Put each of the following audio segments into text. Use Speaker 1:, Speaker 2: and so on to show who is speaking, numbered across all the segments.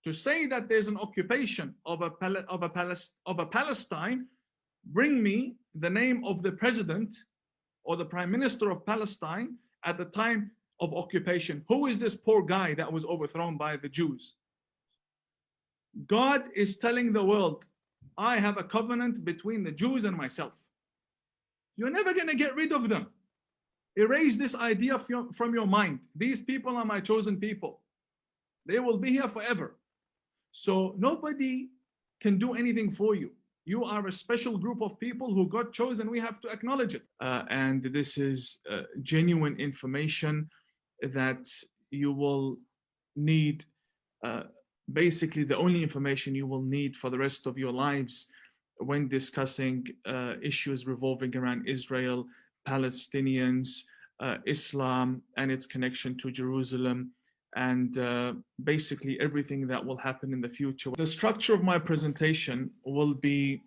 Speaker 1: To say that there's an occupation of a Palestine, bring me the name of the president or the prime minister of Palestine at the time of occupation. Who is this poor guy that was overthrown by the Jews? God is telling the world, I have a covenant between the Jews and myself. You're never going to get rid of them. Erase this idea from your mind. These people are my chosen people. They will be here forever. So nobody can do anything for you. You are a special group of people who got chosen. We have to acknowledge it. And this is genuine information that you will need. Basically, the only information you will need for the rest of your lives when discussing issues revolving around Israel, Palestinians, Islam, and its connection to Jerusalem, and basically everything that will happen in the future. The structure of my presentation will be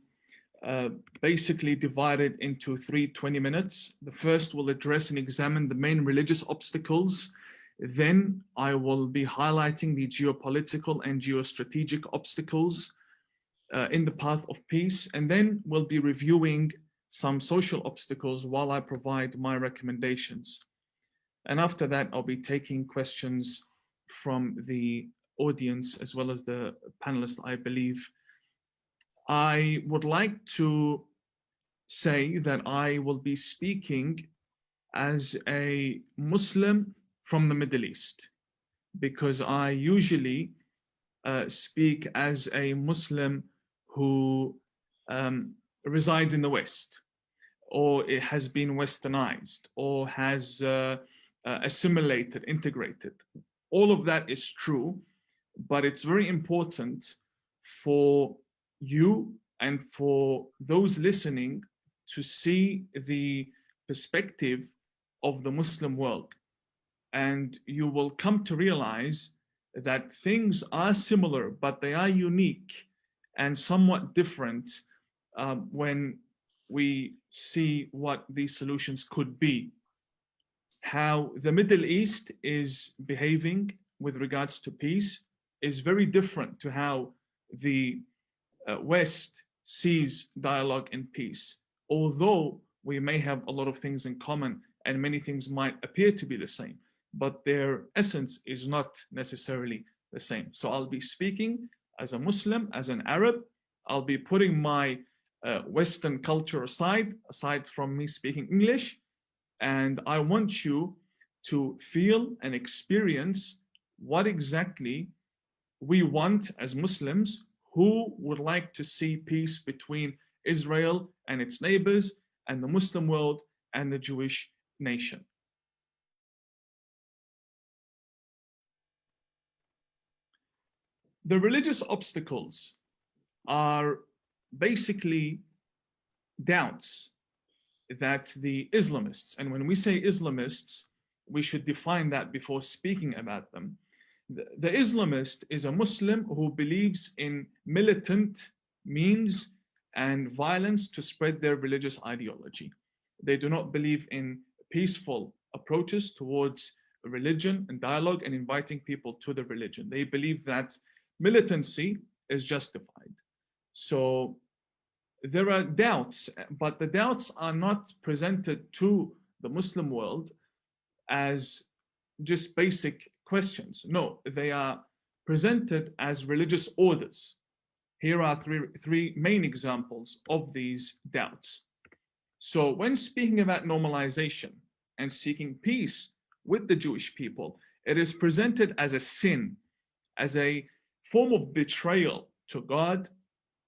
Speaker 1: basically divided into 20 minutes. The first will address and examine the main religious obstacles. Then I will be highlighting the geopolitical and geostrategic obstacles in the path of peace. And then we'll be reviewing some social obstacles while I provide my recommendations. And after that, I'll be taking questions from the audience as well as the panelists, I believe. I would like to say that I will be speaking as a Muslim from the Middle East, because I usually speak as a Muslim who resides in the West, or it has been westernized, or has assimilated, integrated. All of that is true, but it's very important for you and for those listening to see the perspective of the Muslim world. And you will come to realize that things are similar, but they are unique and somewhat different when we see what these solutions could be. How the Middle East is behaving with regards to peace is very different to how the West sees dialogue and peace. Although we may have a lot of things in common and many things might appear to be the same, but their essence is not necessarily the same. So I'll be speaking as a Muslim, as an Arab. I'll be putting my Western culture aside from me speaking English. And I want you to feel and experience what exactly we want as Muslims who would like to see peace between Israel and its neighbors and the Muslim world and the Jewish nation. The religious obstacles are basically doubts that the Islamists, and when we say Islamists, we should define that before speaking about them. The Islamist is a Muslim who believes in militant means and violence to spread their religious ideology. They do not believe in peaceful approaches towards religion and dialogue and inviting people to the religion. They believe that militancy is justified. So there are doubts, but the doubts are not presented to the Muslim world as just basic questions. No, they are presented as religious orders. Here are three main examples of these doubts. So when speaking about normalization and seeking peace with the Jewish people, it is presented as a sin, as a form of betrayal to God,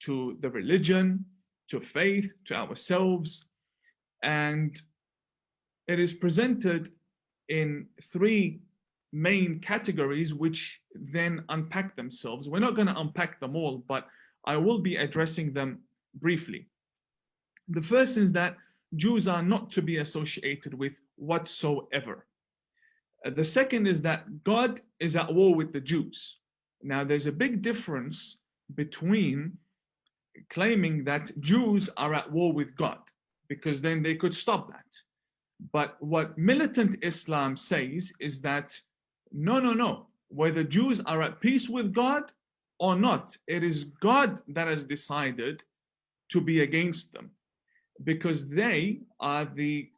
Speaker 1: to the religion, to faith, to ourselves. And it is presented in three main categories, which then unpack themselves. We're not going to unpack them all, but I will be addressing them briefly. The first is that Jews are not to be associated with whatsoever. The second is that God is at war with the Jews. Now, there's a big difference between claiming that Jews are at war with God, because then they could stop that. But what militant Islam says is that, no. Where the Jews are at peace with God, or not, it is God that has decided to be against them, because they are the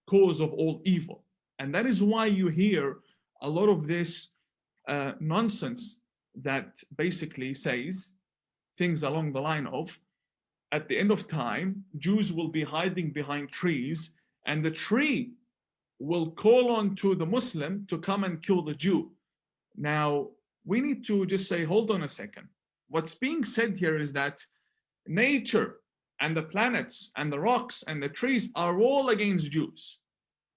Speaker 1: cause of all evil. And that is why you hear a lot of this nonsense that basically says things along the line of, at the end of time, Jews will be hiding behind trees, and the tree will call on to the Muslim to come and kill the Jew. Now, we need to just say, hold on a second. What's being said here is that nature and the planets and the rocks and the trees are all against Jews.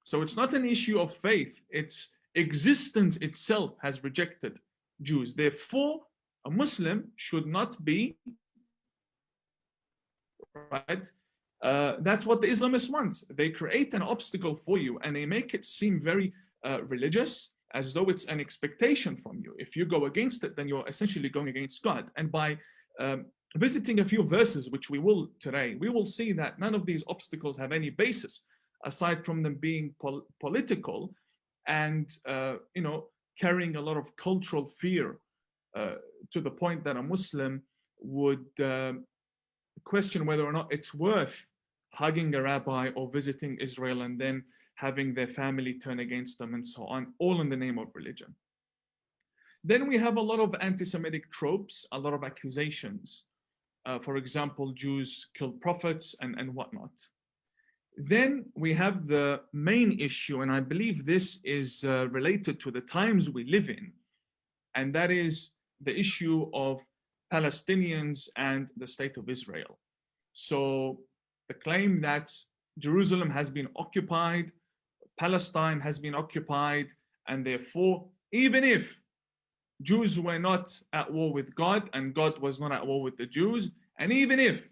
Speaker 1: So it's not an issue of faith. It's existence itself has rejected Jews. Therefore, a Muslim should not be, right? That's what the Islamists want. They create an obstacle for you and they make it seem very religious, as though it's an expectation from you. If you go against it, then you're essentially going against God. And by visiting a few verses, which we will today, we will see that none of these obstacles have any basis aside from them being political and carrying a lot of cultural fear to the point that a Muslim would question whether or not it's worth hugging a rabbi or visiting Israel and then having their family turn against them and so on, all in the name of religion. Then we have a lot of anti-Semitic tropes, a lot of accusations. For example, Jews killed prophets and whatnot. Then we have the main issue, and I believe this is related to the times we live in, and that is the issue of Palestinians and the state of Israel. So the claim that Jerusalem has been occupied, Palestine has been occupied, and therefore, even if Jews were not at war with God and God was not at war with the Jews, and even if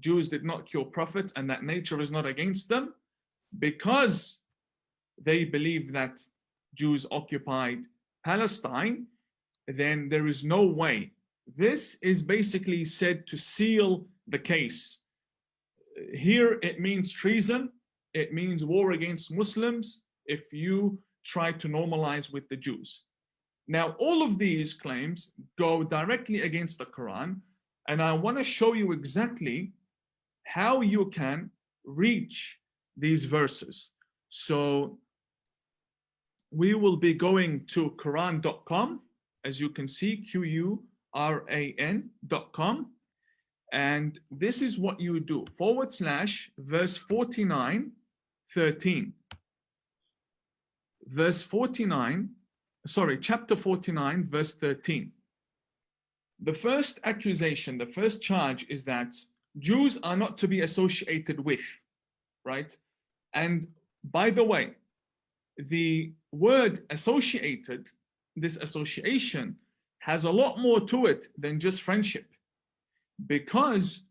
Speaker 1: Jews did not kill prophets and that nature is not against them, because they believe that Jews occupied Palestine, then there is no way. This is basically said to seal the case. Here it means treason, it means war against Muslims if you try to normalize with the Jews. Now, all of these claims go directly against the Quran, and I want to show you exactly how you can reach these verses. So we will be going to Quran.com, as you can see, Quran.com. And this is what you do, /verse 49, 13. Chapter 49, verse 13. The first accusation, the first charge is that Jews are not to be associated with, right? And by the way, the word associated, this association, has a lot more to it than just friendship. Because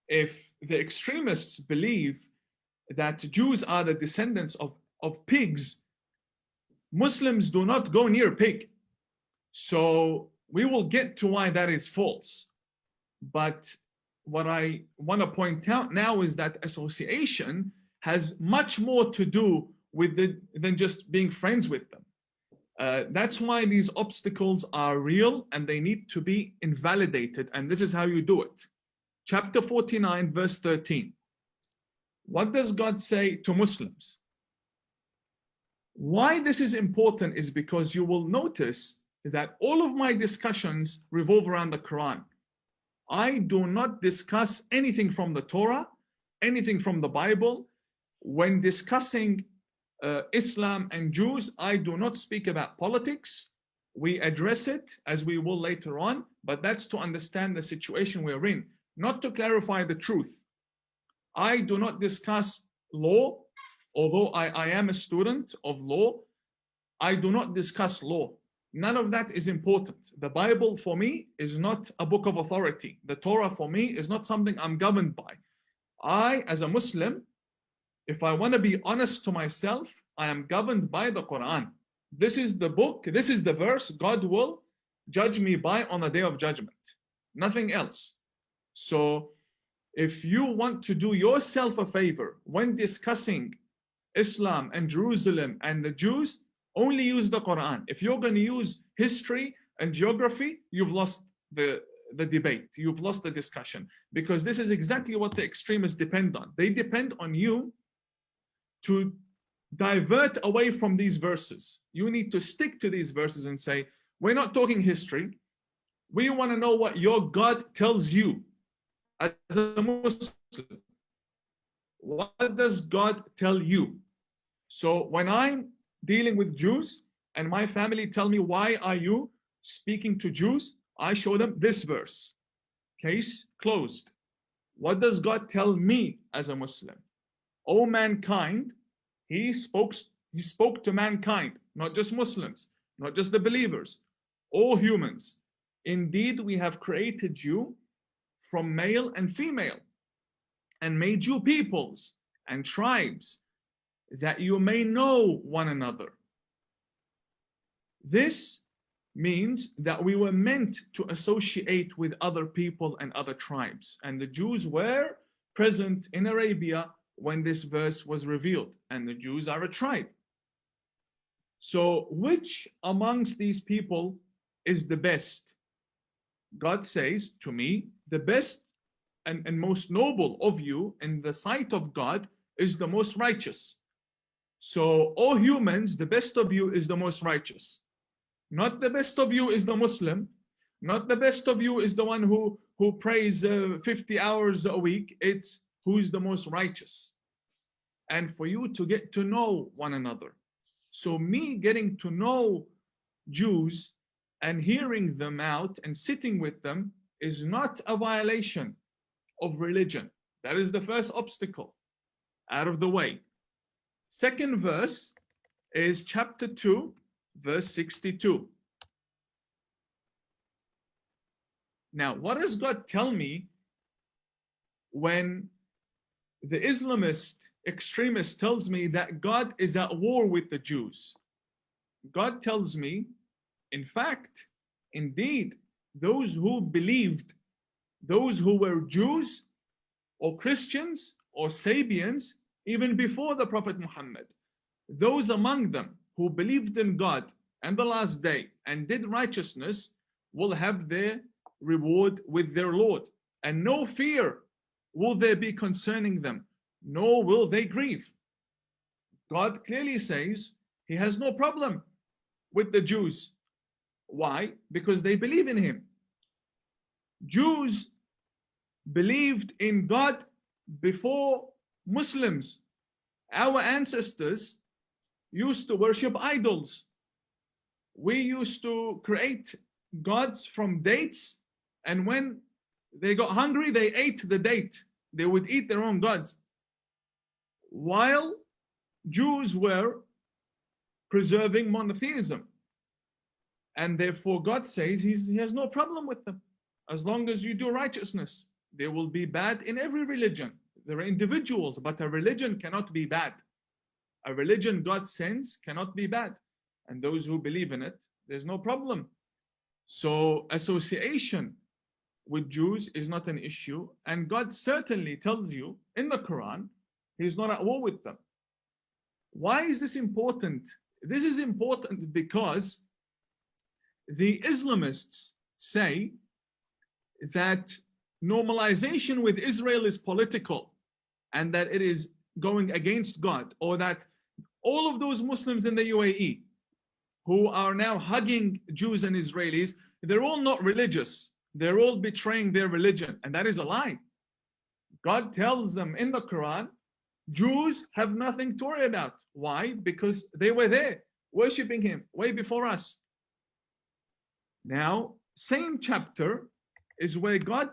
Speaker 1: if the extremists believe that Jews are the descendants of pigs, Muslims do not go near pig. So we will get to why that is false. But what I want to point out now is that association has much more to do with than just being friends with them. That's why these obstacles are real and they need to be invalidated. And this is how you do it. Chapter 49, verse 13. What does God say to Muslims? Why this is important is because you will notice that all of my discussions revolve around the Quran. I do not discuss anything from the Torah, anything from the Bible. When discussing Islam and Jews, I do not speak about politics. We address it as we will later on, but that's to understand the situation we're in, not to clarify the truth. I do not discuss law, although I am a student of law. I do not discuss law. None of that is important. The Bible for me is not a book of authority. The Torah for me is not something I'm governed by. I, as a Muslim, if I want to be honest to myself, I am governed by the Quran. This is the book, this is the verse God will judge me by on the day of judgment. Nothing else. So if you want to do yourself a favor when discussing Islam and Jerusalem and the Jews, only use the Quran. If you're going to use history and geography, you've lost the debate. You've lost the discussion, because this is exactly what the extremists depend on. They depend on you to divert away from these verses. You need to stick to these verses and say, we're not talking history. We want to know what your God tells you as a Muslim. What does God tell you? So when I'm dealing with Jews and my family tell me, why are you speaking to Jews? I show them this verse. Case closed. What does God tell me as a Muslim? O mankind, he spoke to mankind, not just Muslims, not just the believers, all humans. Indeed, we have created you from male and female, and made you peoples and tribes, that you may know one another. This means that we were meant to associate with other people and other tribes. And the Jews were present in Arabia when this verse was revealed, and the Jews are a tribe. So which amongst these people is the best? God says to me, the best and most noble of you in the sight of God is the most righteous. So, all humans, the best of you is the most righteous. Not the best of you is the Muslim. Not the best of you is the one who prays 50 hours a week. It's who's the most righteous. And for you to get to know one another. So me getting to know Jews and hearing them out and sitting with them is not a violation of religion. That is the first obstacle out of the way. Second verse is chapter 2, verse 62. Now, what does God tell me when the Islamist extremist tells me that God is at war with the Jews? God tells me, in fact, indeed, those who believed, those who were Jews or Christians or Sabians, even before the Prophet Muhammad, those among them who believed in God and the last day and did righteousness will have their reward with their Lord, and no fear will there be concerning them, nor will they grieve. God clearly says he has no problem with the Jews. Why? Because they believe in him. Jews believed in God before Muslims. Our ancestors used to worship idols. We used to create gods from dates, and when they got hungry, they ate the date. They would eat their own gods. While Jews were preserving monotheism. And therefore God says he has no problem with them. As long as you do righteousness, there will be bad in every religion. There are individuals, but a religion cannot be bad. A religion God sends cannot be bad. And those who believe in it, there's no problem. So association with Jews is not an issue. And God certainly tells you in the Quran, he's not at war with them. Why is this important? This is important because the Islamists say that normalization with Israel is political and that it is going against God, or that all of those Muslims in the UAE who are now hugging Jews and Israelis, they're all not religious. They're all betraying their religion, and that is a lie. God tells them in the Quran, Jews have nothing to worry about. Why? Because they were there worshiping him way before us. Now, same chapter is where God,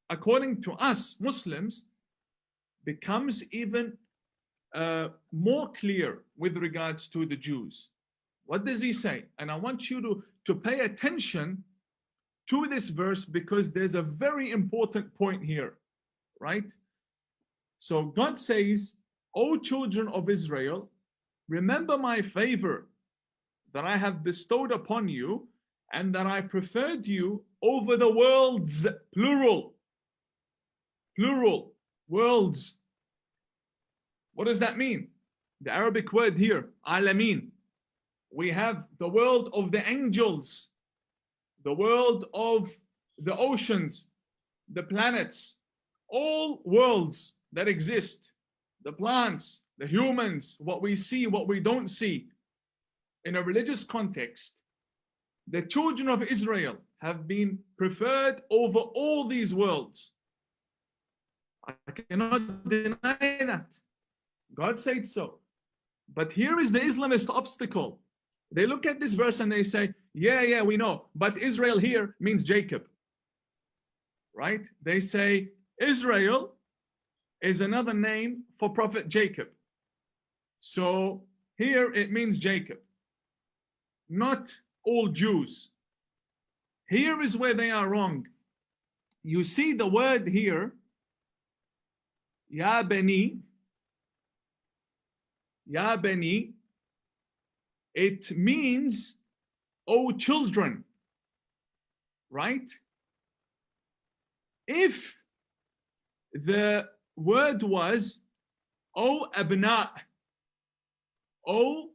Speaker 1: according to us Muslims, becomes even more clear with regards to the Jews. What does he say? And I want you to pay attention to this verse, because there's a very important point here, right? So God says, O children of Israel, remember my favor that I have bestowed upon you, and that I preferred you over the worlds, plural, worlds. What does that mean? The Arabic word here, alamin. We have the world of the angels, the world of the oceans, the planets, all worlds that exist, the plants, the humans, what we see, what we don't see. In a religious context, the children of Israel have been preferred over all these worlds. I cannot deny that. God said so. But here is the Islamist obstacle. They look at this verse and they say, yeah, we know, but Israel here means Jacob. Right? They say Israel is another name for Prophet Jacob. So here it means Jacob, not all Jews. Here is where they are wrong. You see the word here, Ya Bani, Ya Bani, it means, O children, right? If the word was, O Abna, O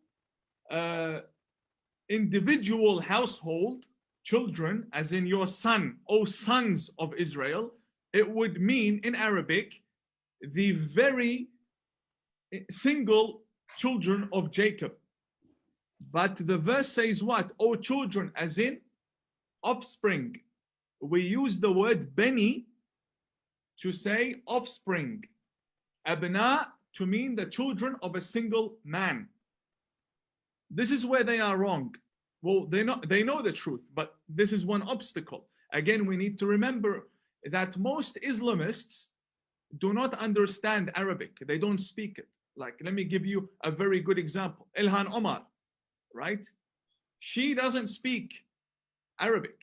Speaker 1: individual household, children, as in your son, O sons of Israel, it would mean in Arabic, the very single children of Jacob. But the verse says what? O children, as in offspring. We use the word Beni to say offspring. Abna to mean the children of a single man. This is where they are wrong. Well, they know the truth, but this is one obstacle. Again, we need to remember that most Islamists do not understand Arabic. They don't speak it. Like, let me give you a very good example. Ilhan Omar, right? She doesn't speak Arabic.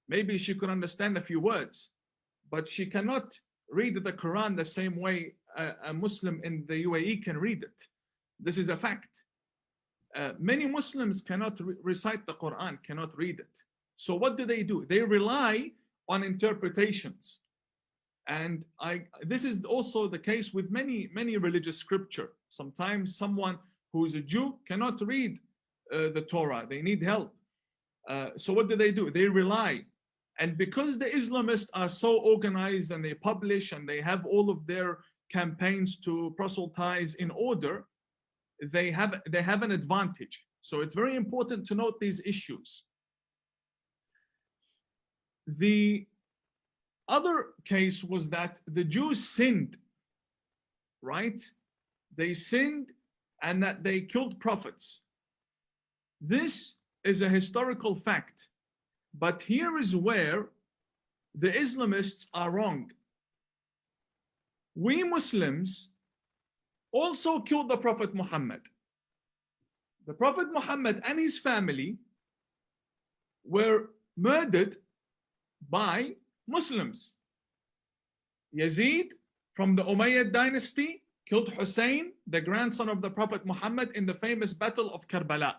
Speaker 1: Maybe she could understand a few words, but she cannot read the Quran the same way a Muslim in the UAE can read it. This is a fact. Many Muslims cannot recite the Quran, cannot read it. So what do? They rely on interpretations. And this is also the case with many religious scripture. Sometimes someone who's a Jew cannot read the Torah. They need help. So what do? They rely. And because the Islamists are so organized and they publish and they have all of their campaigns to proselytize in order, they have an advantage. So it's very important to note these issues. The other case was that the Jews sinned, right? They sinned and that they killed prophets. This is a historical fact. But here is where the Islamists are wrong. We Muslims also killed the Prophet Muhammad. The Prophet Muhammad and his family were murdered by Muslims. Yazid from the Umayyad dynasty killed Hussein, the grandson of the Prophet Muhammad, in the famous Battle of Karbala.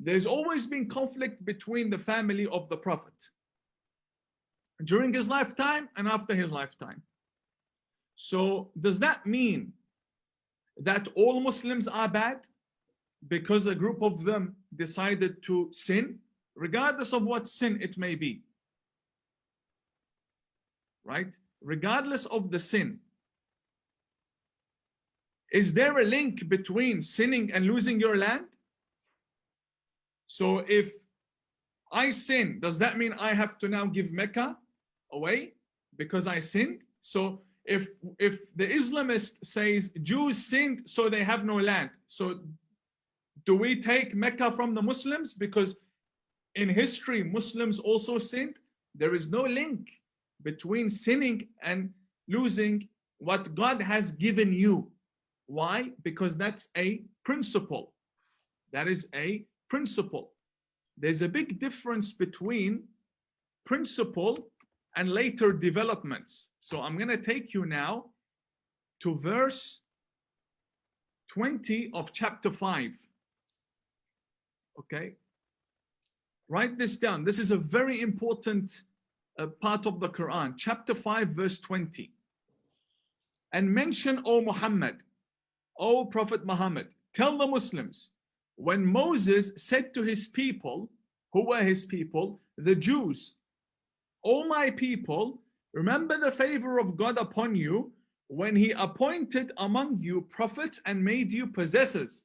Speaker 1: There's always been conflict between the family of the Prophet during his lifetime and after his lifetime. So does that mean that all Muslims are bad because a group of them decided to sin, regardless of what sin it may be? Right? Regardless of the sin. Is there a link between sinning and losing your land? So if I sin, does that mean I have to now give Mecca away because I sinned? So if the Islamist says Jews sinned so they have no land, so do we take Mecca from the Muslims because in history Muslims also sinned? There is no link between sinning and losing what God has given you. Why? Because that's a principle. That is a principle. There's a big difference between principle and later developments. So I'm going to take you now to verse 20 of chapter 5. Okay? Write this down. This is a very important part of the Quran. Chapter 5, verse 20. And mention, O Muhammad, O Prophet Muhammad, tell the Muslims, when Moses said to his people, who were his people, the Jews, O my people, remember the favor of God upon you when he appointed among you prophets and made you possessors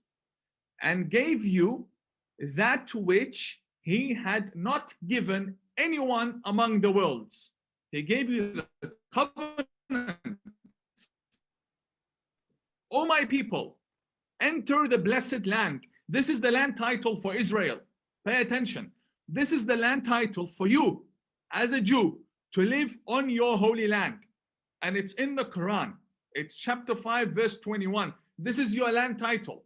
Speaker 1: and gave you that which he had not given anyone among the worlds. He gave you the covenant. O my people, enter the blessed land. This is the land title for Israel. Pay attention. This is the land title for you as a Jew to live on your holy land. And it's in the Quran. It's chapter 5, verse 21. This is your land title.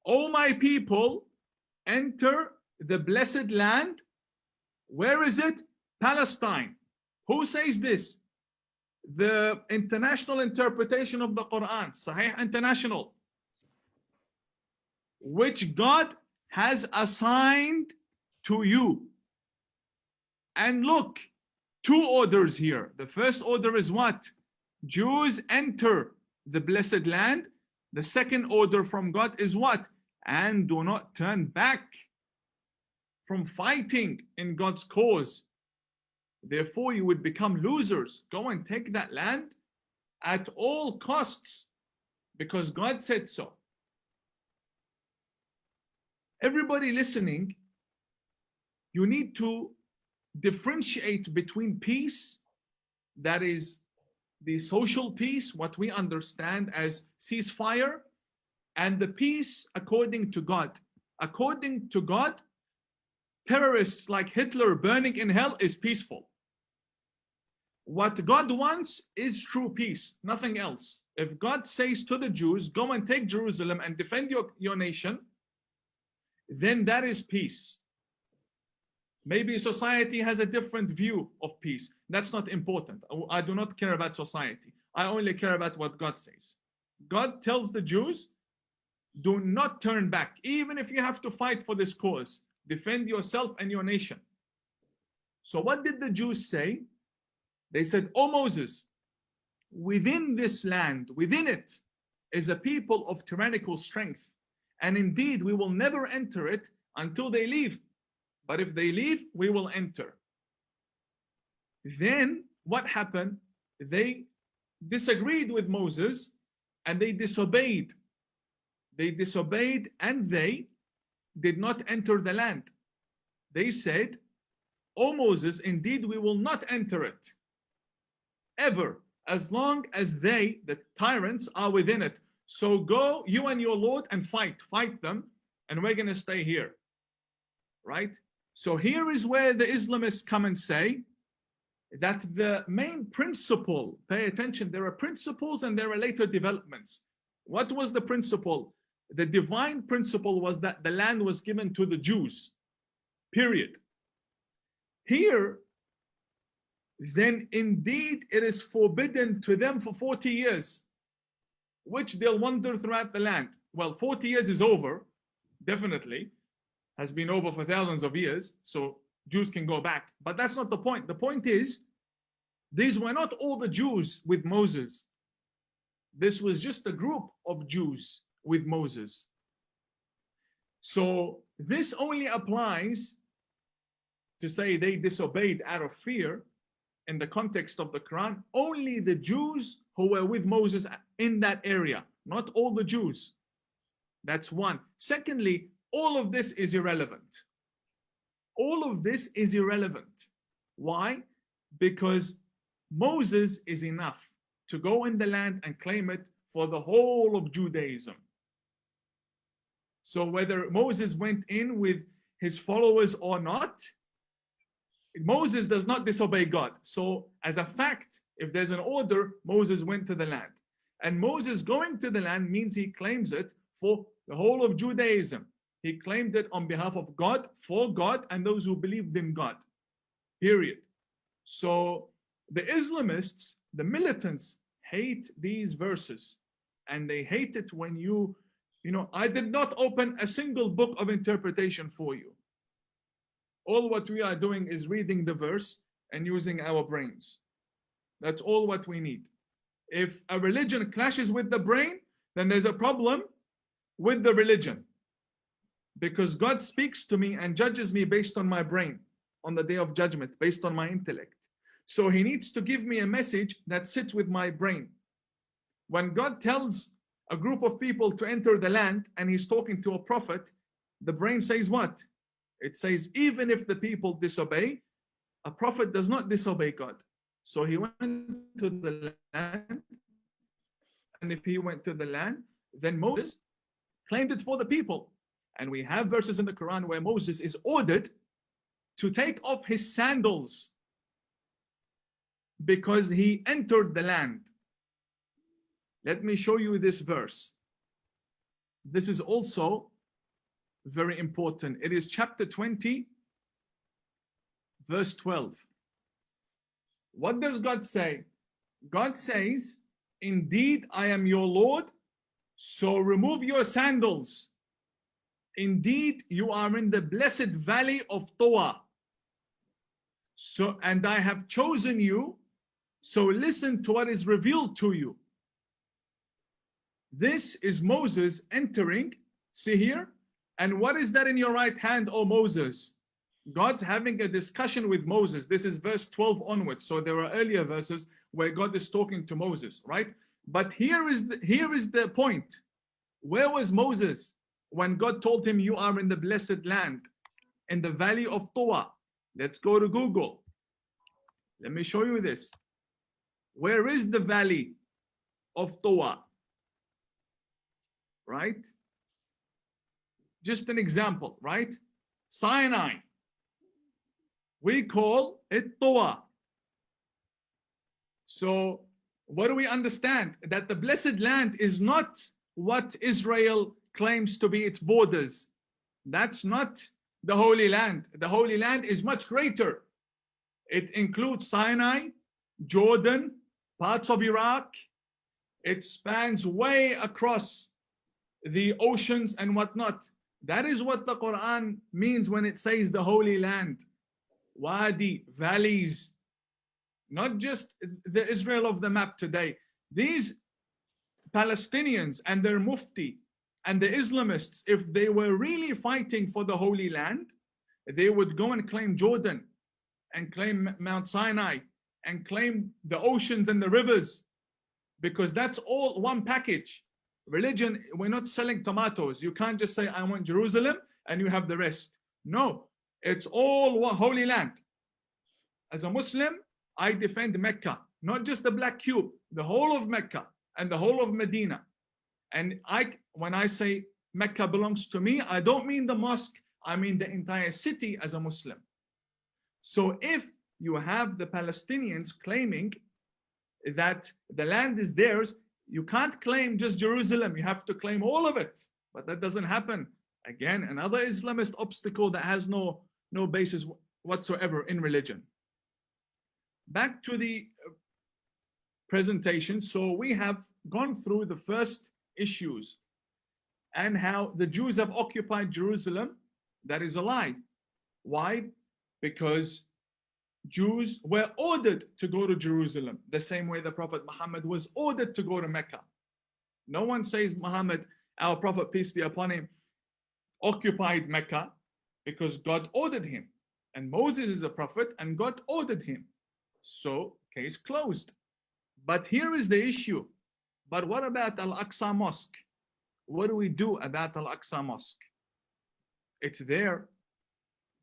Speaker 1: O my people, enter the blessed land. Where is it? Palestine. Who says this? The international interpretation of the Quran, Sahih International, which God has assigned to you. And look, two orders here. The first order is what? Jews enter the blessed land. The second order from God is what? And do not turn back from fighting in God's cause. Therefore, you would become losers. Go and take that land at all costs because God said so. Everybody listening, you need to differentiate between peace, that is the social peace, what we understand as ceasefire, and the peace according to God. According to God, terrorists like Hitler burning in hell is peaceful. What God wants is true peace, nothing else. If God says to the Jews, go and take Jerusalem and defend your nation, then that is peace. Maybe society has a different view of peace. That's not important. I do not care about society. I only care about what God says. God tells the Jews, do not turn back. Even if you have to fight for this cause, defend yourself and your nation. So what did the Jews say? They said, O Moses, within this land, within it, is a people of tyrannical strength. And indeed, we will never enter it until they leave. But if they leave, we will enter. Then what happened? They disagreed with Moses and they disobeyed. They disobeyed and they did not enter the land. They said, O Moses, indeed we will not enter it ever, as long as they, the tyrants, are within it. So go, you and your Lord, and fight them, and we're going to stay here. Right? So here is where the Islamists come and say that the main principle, pay attention, there are principles and there are later developments. What was the principle? The divine principle was that the land was given to the Jews, period. Here, then indeed it is forbidden to them for 40 years, which they'll wander throughout the land. Well, 40 years is over, definitely, has been over for thousands of years, so Jews can go back. But that's not the point. The point is, these were not all the Jews with Moses. This was just a group of Jews with Moses. So this only applies to say they disobeyed out of fear in the context of the Quran. Only the Jews who were with Moses in that area, not all the Jews. That's one. Secondly, all of this is irrelevant. All of this is irrelevant. Why? Because Moses is enough to go in the land and claim it for the whole of Judaism. So whether Moses went in with his followers or not, Moses does not disobey God. So as a fact, if there's an order, Moses went to the land. And Moses going to the land means he claims it for the whole of Judaism. He claimed it on behalf of God, for God, and those who believed in God. Period. So the Islamists, the militants, hate these verses. And they hate it when you know, I did not open a single book of interpretation for you. All what we are doing is reading the verse and using our brains. That's all what we need. If a religion clashes with the brain, then there's a problem with the religion. Because God speaks to me and judges me based on my brain. on the day of judgment based on my intellect. So he needs to give me a message that sits with my brain. When God tells a group of people to enter the land and he's talking to a prophet, the brain says what? It says, even if the people disobey, a prophet does not disobey God. So he went to the land, and if he went to the land, then Moses claimed it for the people. And we have verses in the Quran where Moses is ordered to take off his sandals because he entered the land. Let me show you this verse. This is also very important. It is chapter 20, verse 12. What does God say? God says, indeed, I am your Lord, so remove your sandals. Indeed, you are in the blessed valley of Towa. So, and I have chosen you, so listen to what is revealed to you. This is Moses entering, see here, and what is that in your right hand, O Moses? God's having a discussion with Moses. This is verse 12 onwards. So there are earlier verses where God is talking to Moses, right? But here is the point. Where was Moses when God told him, you are in the blessed land, in the valley of Towa? Let's go to Google. Let me show you this. Where is the valley of Towa? Right? Just an example, right? Sinai. We call it Towa. So what do we understand? That the blessed land is not what Israel claims to be its borders. That's not the Holy Land. The Holy Land is much greater. It includes Sinai, Jordan, parts of Iraq. It spans way across the oceans and whatnot. That is what the Quran means when it says the Holy Land. Wadi, valleys, not just the Israel of the map today. These Palestinians and their mufti and the Islamists, if they were really fighting for the Holy Land, they would go and claim Jordan and claim Mount Sinai and claim the oceans and the rivers, because that's all one package. Religion, we're not selling tomatoes. You can't just say, I want Jerusalem, and you have the rest. No, it's all Holy Land. As a Muslim, I defend Mecca, not just the Black Cube, the whole of Mecca and the whole of Medina. And when I say Mecca belongs to me, I don't mean the mosque, I mean the entire city as a Muslim. So if you have the Palestinians claiming that the land is theirs, you can't claim just Jerusalem, you have to claim all of it. But that doesn't happen. Again, another Islamist obstacle that has no basis whatsoever in religion. Back to the presentation. So we have gone through the first issues and how the Jews have occupied Jerusalem. That is a lie. Why? Because Jews were ordered to go to Jerusalem the same way the Prophet Muhammad was ordered to go to Mecca. No one says Muhammad, our Prophet, peace be upon him, occupied Mecca, because God ordered him. And Moses is a prophet and God ordered him. So case closed. But here is the issue. But what about Al-Aqsa Mosque? What do we do about Al-Aqsa Mosque? It's there.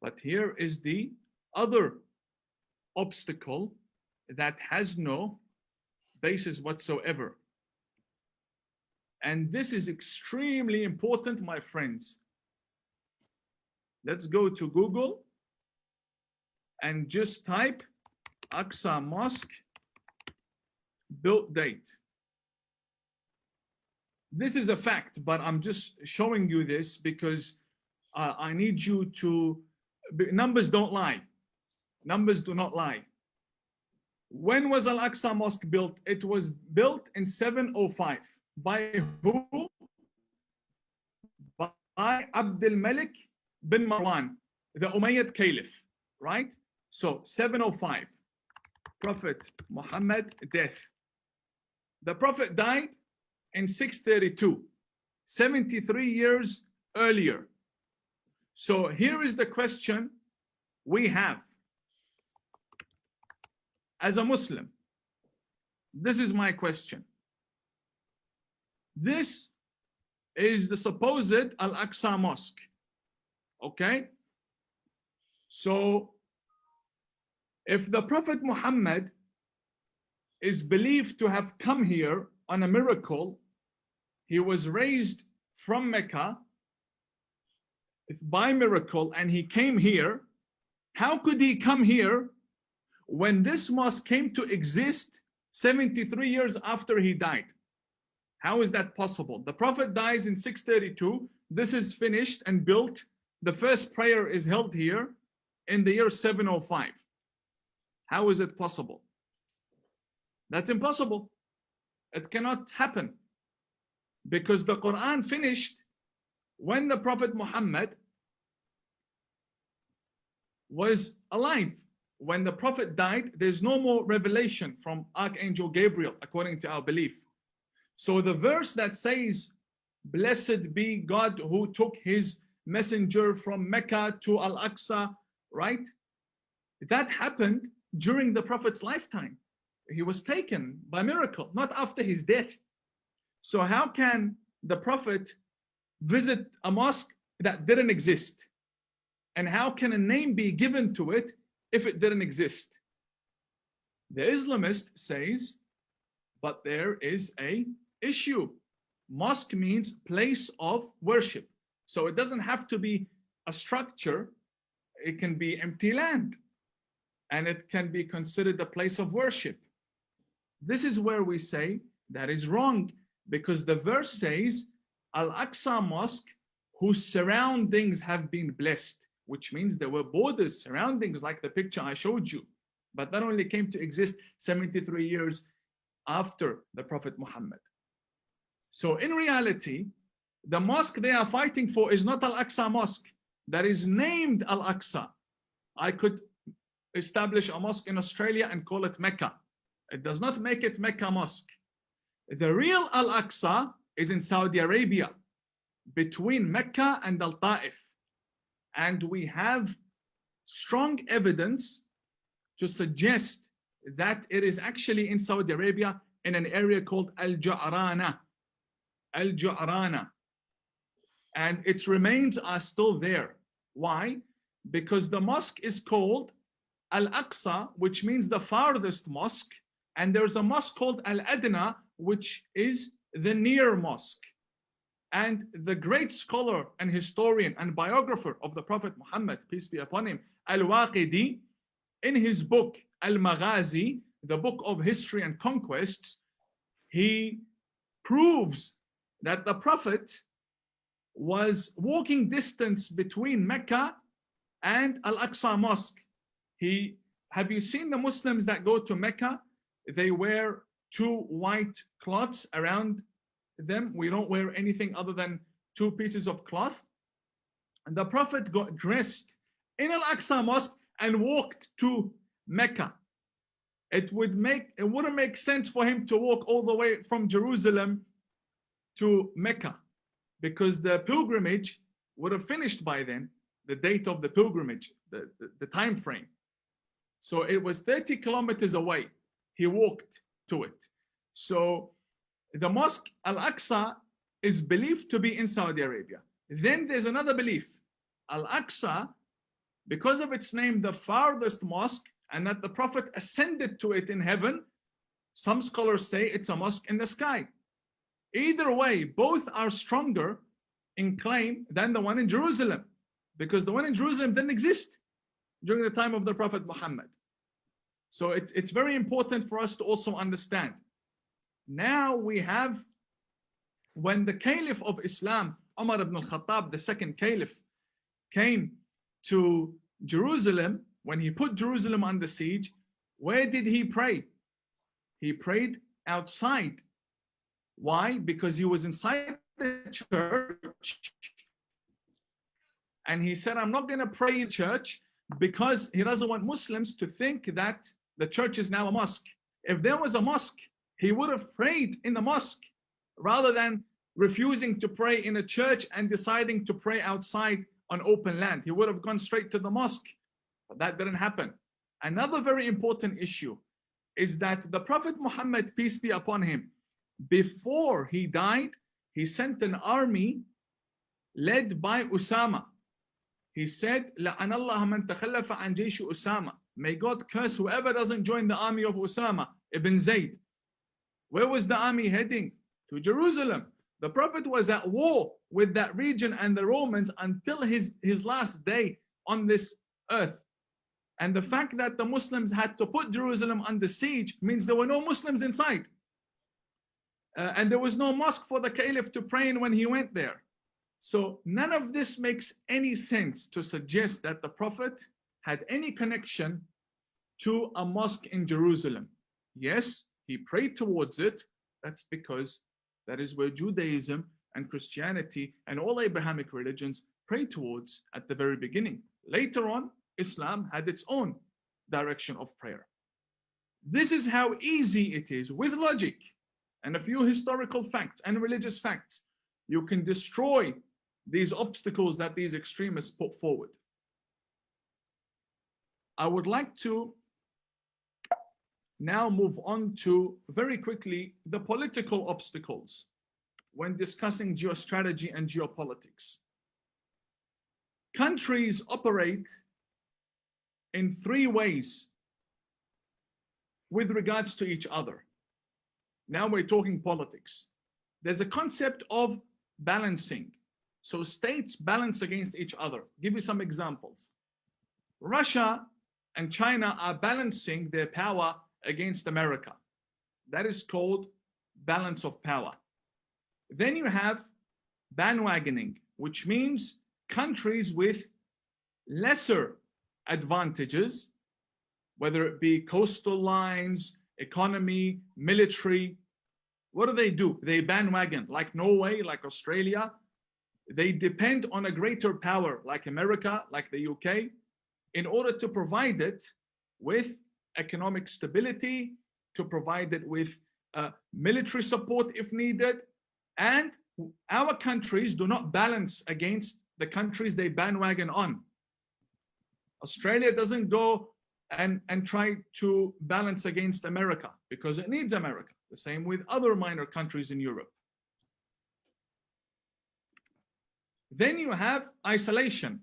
Speaker 1: But here is the other obstacle that has no basis whatsoever. And this is extremely important, my friends. Let's go to Google and just type Aqsa Mosque built date. This is a fact, but I'm just showing you this because I need you to, numbers don't lie. Numbers do not lie. When was Al-Aqsa Mosque built? It was built in 705. By who? By Abdul Malik bin Marwan, the Umayyad Caliph, right? So 705, Prophet Muhammad death. The Prophet died in 632, 73 years earlier. So here is the question we have. as a Muslim, this is my question. This is the supposed Al-Aqsa Mosque. Okay? So, if the Prophet Muhammad is believed to have come here on a miracle, he was raised from Mecca by miracle and he came here, how could he come here when this mosque came to exist 73 years after he died? How is that possible? The Prophet dies in 632. This is finished and built. The first prayer is held here in the year 705. How is it possible? That's impossible. It cannot happen. Because the Quran finished when the Prophet Muhammad was alive. When the Prophet died, there's no more revelation from Archangel Gabriel, according to our belief. So the verse that says, blessed be God who took his messenger from Mecca to Al-Aqsa, right? That happened during the Prophet's lifetime. He was taken by miracle, not after his death. So how can the Prophet visit a mosque that didn't exist? And how can a name be given to it if it didn't exist? The Islamist says, but there is a issue. Mosque means place of worship. So it doesn't have to be a structure. It can be empty land. And it can be considered a place of worship. This is where we say that is wrong. Because the verse says, Al-Aqsa Mosque, whose surroundings have been blessed, which means there were borders, surroundings, like the picture I showed you. But that only came to exist 73 years after the Prophet Muhammad. So in reality, the mosque they are fighting for is not Al-Aqsa Mosque. That is named Al-Aqsa. I could establish a mosque in Australia and call it Mecca. It does not make it Mecca Mosque. The real Al-Aqsa is in Saudi Arabia, between Mecca and Al-Ta'if. And we have strong evidence to suggest that it is actually in Saudi Arabia in an area called Al-Ja'rana. Al-Ja'rana. And its remains are still there. Why? Because the mosque is called Al-Aqsa, which means the farthest mosque. And there's a mosque called Al-Adna, which is the near mosque. And the great scholar and historian and biographer of the Prophet Muhammad, peace be upon him, Al-Waqidi, in his book Al-Maghazi, the book of history and conquests, he proves that the Prophet was walking distance between Mecca and Al-Aqsa Mosque. Have you seen the Muslims that go to Mecca? They wear two white cloths around them. We don't wear anything other than two pieces of cloth. And the Prophet got dressed in Al-Aqsa Mosque and walked to Mecca. It wouldn't make sense for him to walk all the way from Jerusalem to Mecca, because the pilgrimage would have finished by then, the date of the pilgrimage, the time frame. So it was 30 kilometers away. He walked to it. So the mosque Al-Aqsa is believed to be in Saudi Arabia. Then there's another belief. Al-Aqsa, because of its name, the farthest mosque, and that the Prophet ascended to it in heaven, some scholars say it's a mosque in the sky. Either way, both are stronger in claim than the one in Jerusalem, because the one in Jerusalem didn't exist during the time of the Prophet Muhammad. So it's very important for us to also understand. Now we have, when the Caliph of Islam, Umar ibn al-Khattab, the second Caliph, came to Jerusalem, when he put Jerusalem under siege, where did he pray? He prayed outside. Why? Because he was inside the church. And he said, I'm not going to pray in church, because he doesn't want Muslims to think that the church is now a mosque. If there was a mosque, he would have prayed in the mosque rather than refusing to pray in a church and deciding to pray outside on open land. He would have gone straight to the mosque, but that didn't happen. Another very important issue, is that the Prophet Muhammad, peace be upon him, before he died, he sent an army led by Usama. He said, لَعَنَ اللَّهَ مَنْ تَخَلَّفَ عَنْ جَيْشِ Usama. May God curse whoever doesn't join the army of Usama ibn Zayd. Where was the army heading? To Jerusalem. The Prophet was at war with that region and the Romans until his last day on this earth. And the fact that the Muslims had to put Jerusalem under siege means there were no Muslims inside. And there was no mosque for the Caliph to pray in when he went there. So none of this makes any sense to suggest that the Prophet had any connection to a mosque in Jerusalem. Yes, he prayed towards it. That's because that is where Judaism and Christianity and all Abrahamic religions pray towards at the very beginning. Later on, Islam had its own direction of prayer. This is how easy it is with logic and a few historical facts and religious facts. You can destroy these obstacles that these extremists put forward. I would like to now move on to very quickly the political obstacles when discussing geostrategy and geopolitics. Countries operate in three ways with regards to each other. Now we're talking politics. There's a concept of balancing. So states balance against each other. Give you some examples. Russia and China are balancing their power against America. That is called balance of power. Then you have bandwagoning, which means countries with lesser advantages, whether it be coastal lines, economy, military. What do? They bandwagon, like Norway, like Australia. They depend on a greater power, like America, like the UK, in order to provide it with economic stability, to provide it with military support if needed. And our countries do not balance against the countries they bandwagon on. Australia doesn't go and try to balance against America because it needs America. The same with other minor countries in Europe. Then you have isolation,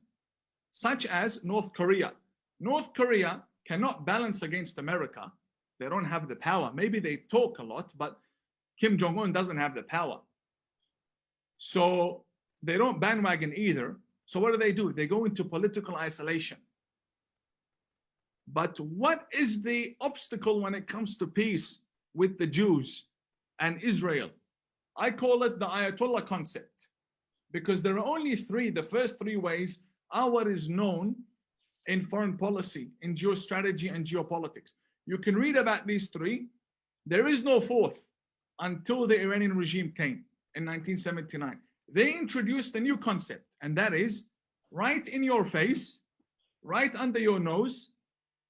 Speaker 1: such as North Korea. North Korea cannot balance against America. They don't have the power. Maybe they talk a lot, but Kim Jong-un doesn't have the power. So they don't bandwagon either. So what do? They go into political isolation. But what is the obstacle when it comes to peace with the Jews and Israel? I call it the Ayatollah concept, because there are only three. The first three ways are what is known in foreign policy, in geostrategy and geopolitics. You can read about these three. There is no fourth until the Iranian regime came in 1979. They introduced a new concept, and that is right in your face, right under your nose.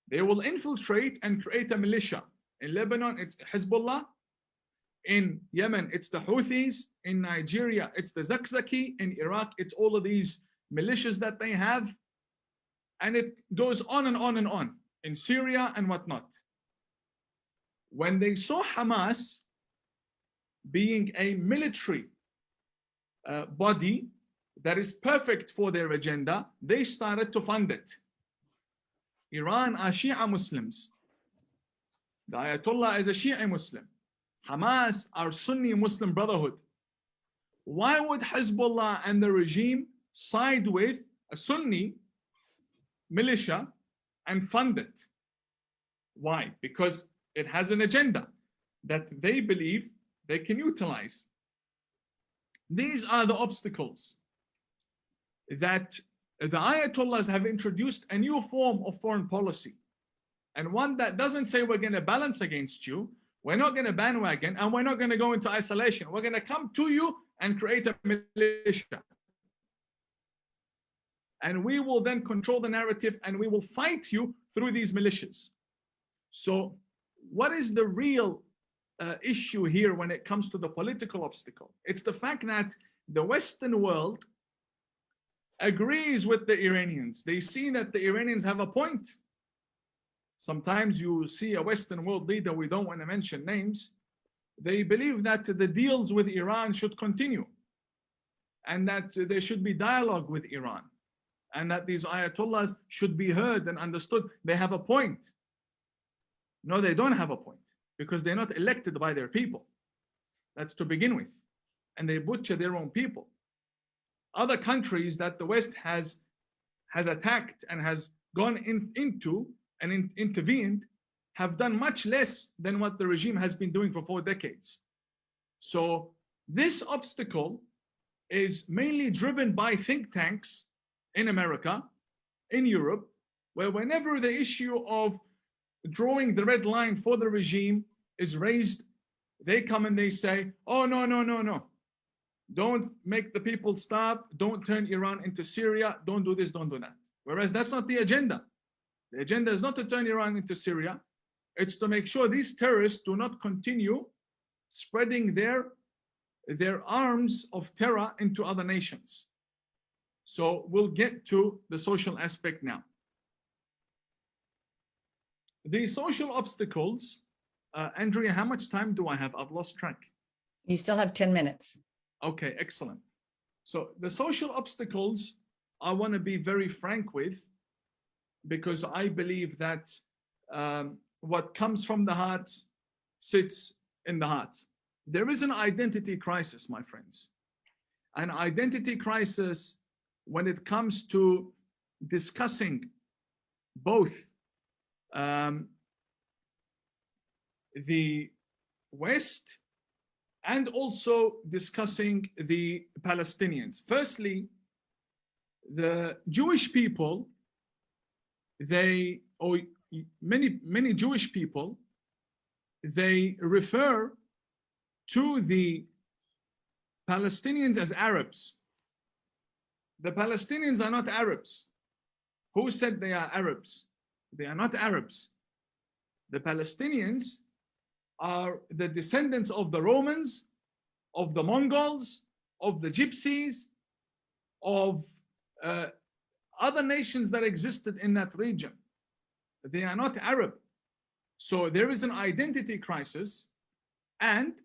Speaker 1: They will infiltrate and create a militia. In Lebanon, it's Hezbollah. In Yemen, it's the Houthis. In Nigeria, it's the Zakzaki. In Iraq, it's all of these militias that they have. And it goes on and on and on. In Syria and whatnot. When they saw Hamas being a military body that is perfect for their agenda, they started to fund it. Iran are Shia Muslims. The Ayatollah is a Shia Muslim. Hamas are Sunni Muslim Brotherhood. Why would Hezbollah and the regime side with a Sunni militia and fund it? Why? Because it has an agenda that they believe they can utilize. These are the obstacles that the Ayatollahs have introduced, a new form of foreign policy, and one that doesn't say we're going to balance against you, we're not going to bandwagon, and we're not going to go into isolation. We're going to come to you and create a militia. And we will then control the narrative, and we will fight you through these militias. So what is the real issue here when it comes to the political obstacle? It's the fact that the Western world agrees with the Iranians. They see that the Iranians have a point. Sometimes you see a Western world leader, we don't want to mention names, they believe that the deals with Iran should continue and that there should be dialogue with Iran and that these ayatollahs should be heard and understood. They have a point. No, they don't have a point because they're not elected by their people. That's to begin with. And they butcher their own people. Other countries that the West has attacked and has gone into and intervened have done much less than what the regime has been doing for 4 decades. So this obstacle is mainly driven by think tanks in America, in Europe, where whenever the issue of drawing the red line for the regime is raised, they come and they say, oh, no, no, no, no. Don't make the people starve. Don't turn Iran into Syria. Don't do this, don't do that. Whereas that's not the agenda. The agenda is not to turn Iran into Syria. It's to make sure these terrorists do not continue spreading their arms of terror into other nations. So we'll get to the social aspect now. The social obstacles, Andrea, how much time do I have? I've lost track.
Speaker 2: You still have 10 minutes.
Speaker 1: Okay, excellent. So the social obstacles, I want to be very frank with, because I believe that what comes from the heart sits in the heart. There is an identity crisis, my friends. An identity crisis when it comes to discussing both the West and also discussing the Palestinians. Firstly, the Jewish people, many Jewish people, they refer to the Palestinians as Arabs. The Palestinians are not Arabs. Who said they are Arabs? They are not Arabs. The Palestinians are the descendants of the Romans, of the Mongols, of the Gypsies, of other nations that existed in that region. They are not Arab. So there is an identity crisis, and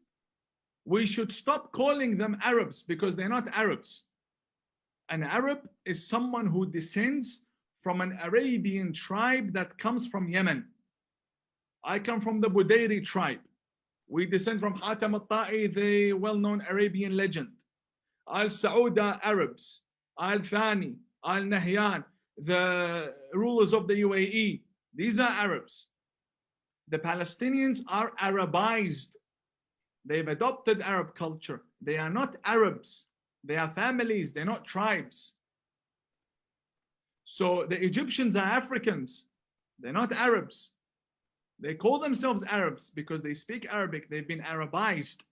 Speaker 1: we should stop calling them Arabs because they're not Arabs. An Arab is someone who descends from an Arabian tribe that comes from Yemen. I come from the Budayri tribe. We descend from Hatam al-Ta'i, the well-known Arabian legend. Al-Sauda Arabs, Al-Thani, Al-Nahyan, the rulers of the UAE. These are Arabs. The Palestinians are Arabized. They've adopted Arab culture. They are not Arabs. They are families. They're not tribes. So the Egyptians are Africans. They're not Arabs. They call themselves Arabs because they speak Arabic. They've been Arabized,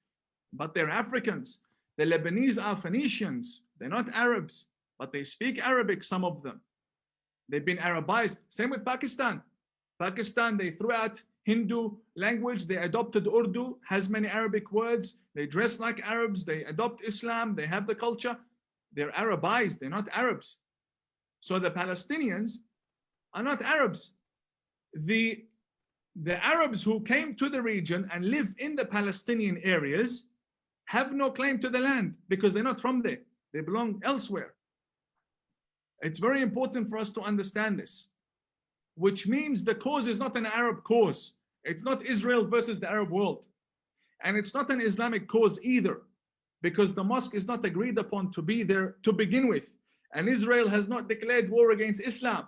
Speaker 1: but they're Africans. The Lebanese are Phoenicians. They're not Arabs, but they speak Arabic, some of them. They've been Arabized. Same with Pakistan. Pakistan, they threw out Hindu language. They adopted Urdu, has many Arabic words. They dress like Arabs. They adopt Islam. They have the culture. They're Arabized. They're not Arabs. So the Palestinians are not Arabs. The Arabs who came to the region and live in the Palestinian areas have no claim to the land because they're not from there. They belong elsewhere. It's very important for us to understand this, which means the cause is not an Arab cause. It's not Israel versus the Arab world. And it's not an Islamic cause either, because the mosque is not agreed upon to be there to begin with. And Israel has not declared war against Islam.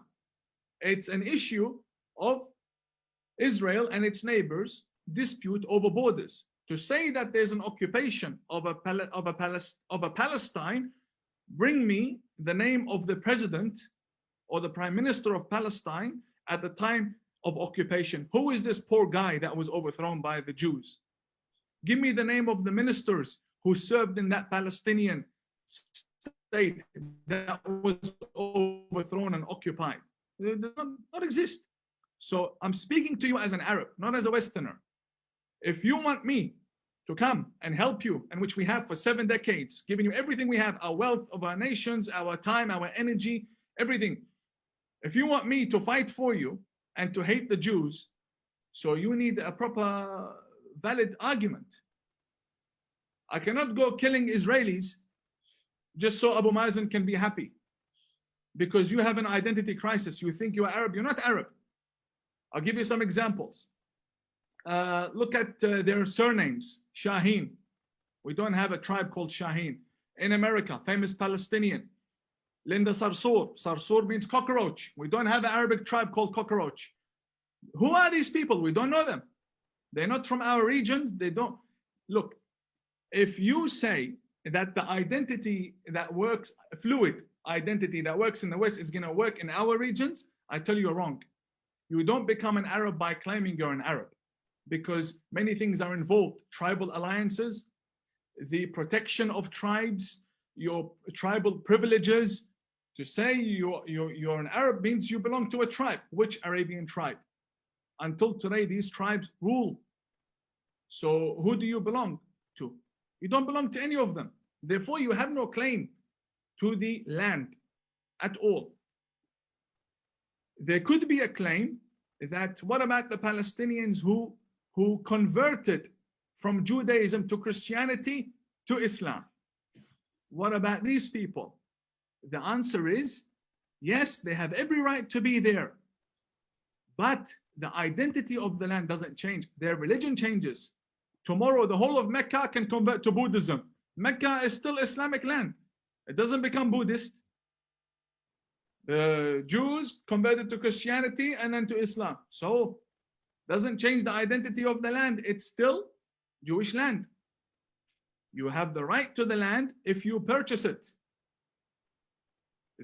Speaker 1: It's an issue of Israel and its neighbors dispute over borders. To say that there's an occupation of a Palestine, bring me the name of the president or the prime minister of Palestine at the time of occupation. Who is this poor guy that was overthrown by the Jews? Give me the name of the ministers who served in that Palestinian state that was overthrown and occupied. They do not exist. So I'm speaking to you as an Arab, not as a Westerner. If you want me to come and help you, and which we have for 7 decades, giving you everything we have, our wealth of our nations, our time, our energy, everything. If you want me to fight for you and to hate the Jews. So you need a proper, valid argument. I cannot go killing Israelis just so Abu Mazen can be happy. Because you have an identity crisis. You think you are Arab. You're not Arab. I'll give you some examples. Look at their surnames. Shaheen. We don't have a tribe called Shaheen. In America, famous Palestinian. Linda Sarsour. Sarsour means cockroach. We don't have an Arabic tribe called cockroach. Who are these people? We don't know them. They're not from our regions. They don't. Look, if you say that the identity that works, fluid identity that works in the West is going to work in our regions, I tell you you're wrong. You don't become an Arab by claiming you're an Arab, because many things are involved. Tribal alliances, the protection of tribes, your tribal privileges. To say you're an Arab means you belong to a tribe. Which Arabian tribe? Until today, these tribes rule. So who do you belong to? You don't belong to any of them. Therefore, you have no claim to the land at all. There could be a claim that what about the Palestinians who converted from Judaism to Christianity to Islam? What about these people? The answer is yes, they have every right to be there. But the identity of the land doesn't change. Their religion changes. Tomorrow, the whole of Mecca can convert to Buddhism. Mecca is still Islamic land. It doesn't become Buddhist. The Jews converted to Christianity and then to Islam. So, doesn't change the identity of the land. It's still Jewish land. You have the right to the land if you purchase it.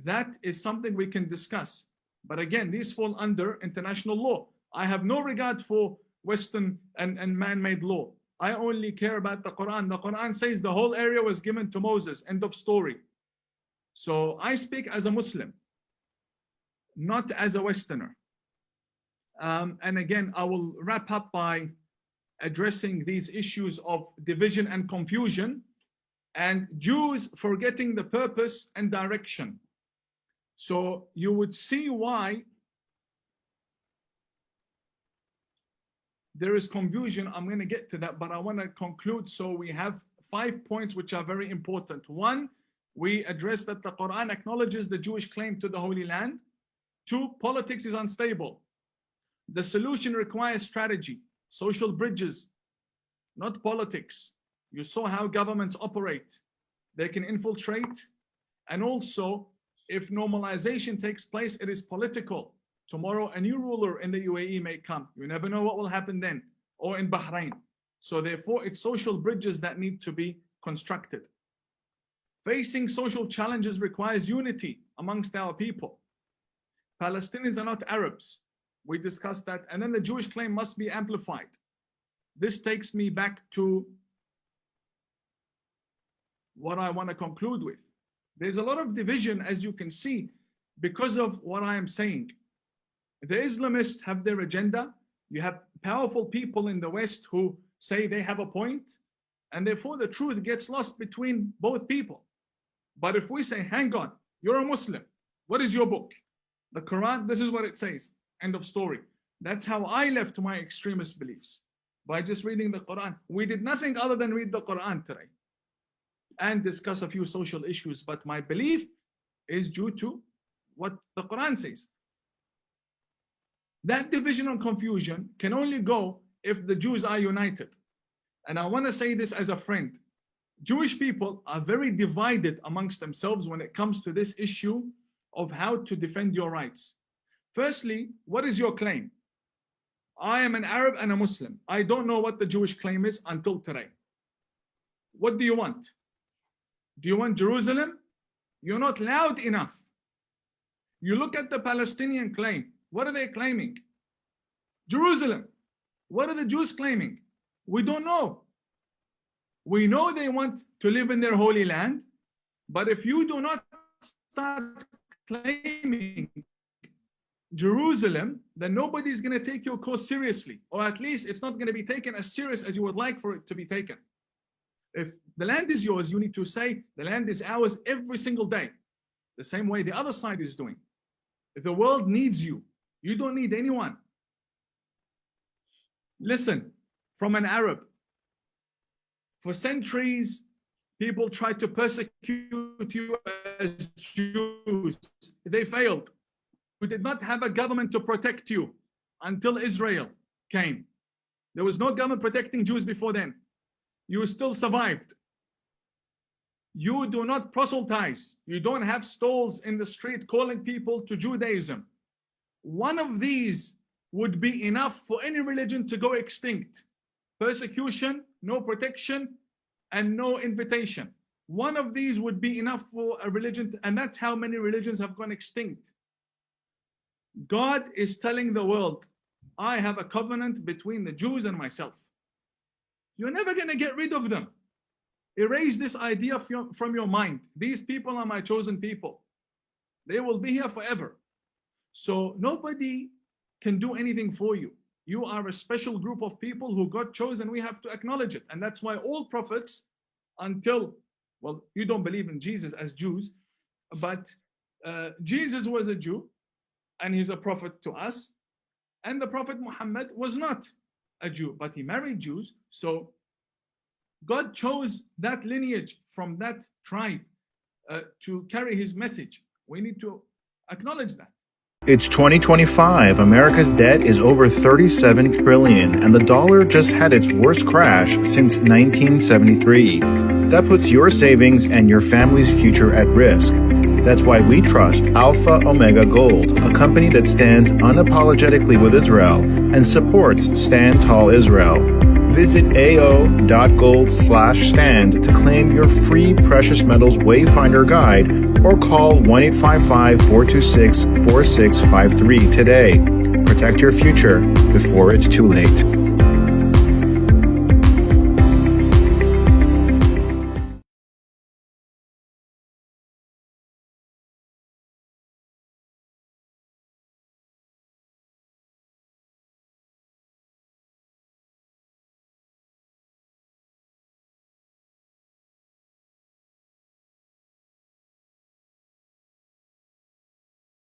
Speaker 1: That is something we can discuss. But again, these fall under international law. I have no regard for Western and man-made law. I only care about the Quran. The Quran says the whole area was given to Moses. End of story. So I speak as a Muslim, not as a Westerner. And again, I will wrap up by addressing these issues of division and confusion and Jews forgetting the purpose and direction. So you would see why there is confusion. I'm going to get to that, but I want to conclude. So we have 5 points which are very important. 1, we address that the Quran acknowledges the Jewish claim to the Holy Land. 2, politics is unstable. The solution requires strategy, social bridges, not politics. You saw how governments operate. They can infiltrate. And also, if normalization takes place, it is political. Tomorrow, a new ruler in the UAE may come. You never know what will happen then, or in Bahrain. So therefore, it's social bridges that need to be constructed. Facing social challenges requires unity amongst our people. Palestinians are not Arabs. We discussed that. And then the Jewish claim must be amplified. This takes me back to what I want to conclude with. There's a lot of division, as you can see, because of what I am saying. The Islamists have their agenda. You have powerful people in the West who say they have a point, and therefore the truth gets lost between both people. But if we say, hang on, you're a Muslim, what is your book? The Quran, this is what it says. End of story. That's how I left my extremist beliefs, by just reading the Quran. We did nothing other than read the Quran today and discuss a few social issues, but my belief is due to what the Quran says. That division and confusion can only go if the Jews are united. And I want to say this as a friend. Jewish people are very divided amongst themselves when it comes to this issue of how to defend your rights. Firstly, what is your claim? I am an Arab and a Muslim. I don't know what the Jewish claim is until today. What do you want? Do you want Jerusalem? You're not loud enough. You look at the Palestinian claim. What are they claiming? Jerusalem. What are the Jews claiming? We don't know. We know they want to live in their holy land, but if you do not start claiming Jerusalem, then nobody's going to take your cause seriously, or at least it's not going to be taken as serious as you would like for it to be taken. If the land is yours, you need to say the land is ours every single day, the same way the other side is doing. If the world needs you, You don't need anyone. Listen, from an Arab, for centuries, people tried to persecute you as Jews. They failed. You did not have a government to protect you until Israel came. There was no government protecting Jews before then. You still survived. You do not proselytize. You don't have stalls in the street calling people to Judaism. One of these would be enough for any religion to go extinct. Persecution, no protection, and no invitation. One of these would be enough for a religion, and that's how many religions have gone extinct. God is telling the world, I have a covenant between the Jews and myself. You're never going to get rid of them. Erase this idea from your mind. These people are my chosen people. They will be here forever. So nobody can do anything for you. You are a special group of people who got chosen. We have to acknowledge it. And that's why all prophets, until, well, you don't believe in Jesus as Jews, but Jesus was a Jew and he's a prophet to us. And the Prophet Muhammad was not a Jew, but he married Jews. So God chose that lineage from that tribe to carry his message. We need to acknowledge that.
Speaker 3: It's 2025. America's debt is over $37 trillion, and the dollar just had its worst crash since 1973. That puts your savings and your family's future at risk. That's why we trust Alpha Omega Gold, a company that stands unapologetically with Israel and supports Stand Tall Israel. Visit ao.gold/stand to claim your free precious metals wayfinder guide or call 1-855-426-4653 today. Protect your future before it's too late.